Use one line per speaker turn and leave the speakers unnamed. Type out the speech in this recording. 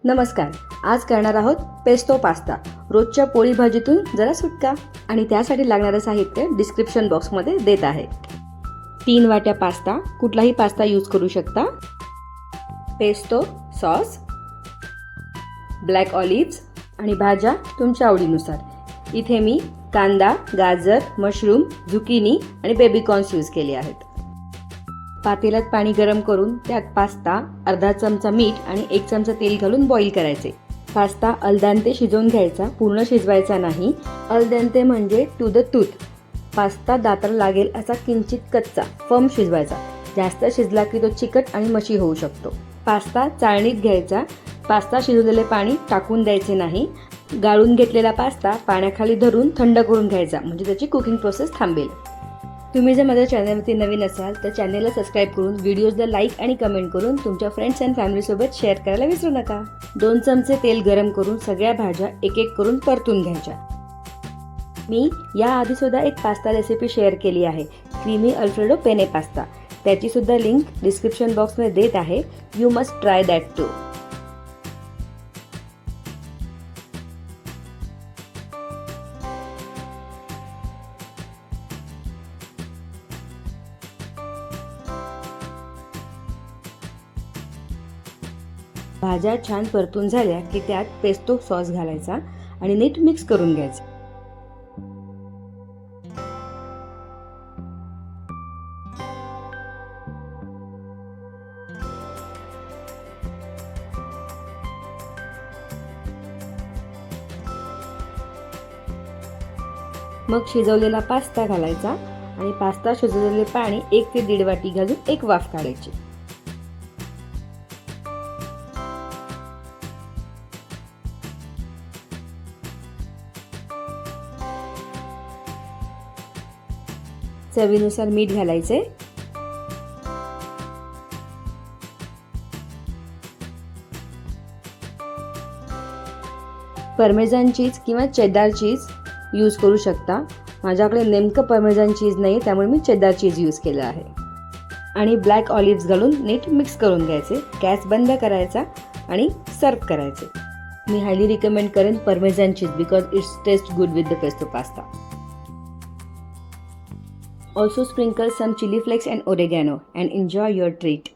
नमस्कार. आज करणार आहोत पेस्तो पास्ता. रोजच्या पोळी भाजीतून जरा सुटका. आणि त्यासाठी लागणारं साहित्य डिस्क्रिप्शन बॉक्समध्ये देत आहे. 3 वाट्या पास्ता, कुठलाही पास्ता यूज करू शकता. पेस्तो सॉस, ब्लॅक ऑलिव्ह्ज आणि भाज्या तुमच्या आवडीनुसार. इथे मी कांदा, गाजर, मशरूम, झुकिनी आणि बेबीकॉर्न्स यूज केले आहेत. पातेल्यात पाणी गरम करून त्यात पास्ता, अर्धा चमचा मीठ आणि 1 चमचा तेल घालून बॉईल करायचे. पास्ता अल्दंते शिजवून घ्यायचा, पूर्ण शिजवायचा नाही. अल्दंते म्हणजे टू द टूथ. पास्ता दाताला लागेल असा किंचित कच्चा, फर्म शिजवायचा. जास्त शिजला की तो चिकट आणि मशी होऊ शकतो. पास्ता चाळणीत घ्यायचा. पास्ता शिजवलेले पाणी टाकून द्यायचे नाही. गाळून घेतलेला पास्ता पाण्याखाली धरून थंड करून घ्यायचा, म्हणजे त्याची कुकिंग प्रोसेस थांबेल. तुम्ही जर माझ्या चॅनलवरती नवीन असाल तर चॅनलला सबस्क्राईब करून व्हिडिओजला लाईक आणि कमेंट करून तुमच्या फ्रेंड्स अँड फॅमिलीसोबत शेअर करायला विसरू नका. 2 चमचे तेल गरम करून सगळ्या भाज्या एक एक करून परतून घ्यायच्या. मी याआधी सुद्धा एक पास्ता रेसिपी शेअर केली आहे, क्रीमी अल्फ्रेडो पेने पास्ता. त्याची सुद्धा लिंक डिस्क्रिप्शन बॉक्समध्ये देत आहे. You must try that too. भाज्या छान परतून झाल्या की त्यात पेस्तो सॉस घालायचा आणि नीट मिक्स करून घ्यायचं. मग शिजवलेला पास्ता घालायचा आणि पास्ता शिजवलेले पाणी 1 ते 1.5 वाटी घालून एक वाफ काढायची. चवीनुसार मीठ घालायचे. परमेजान चीज किंवा चेदार चीज यूज करू शकता. माझ्याकडे नेमकं परमेजान चीज नाही, त्यामुळे मी चेदार चीज यूज केलं आहे. आणि ब्लॅक ऑलिव्ह्ज घालून नीट मिक्स करून घ्यायचे. गॅस बंद करायचा आणि सर्व करायचे. मी हायली रिकमेंड करेन parmesan cheese because it's taste good with the pesto pasta. Also sprinkle some chili flakes and oregano and enjoy your treat.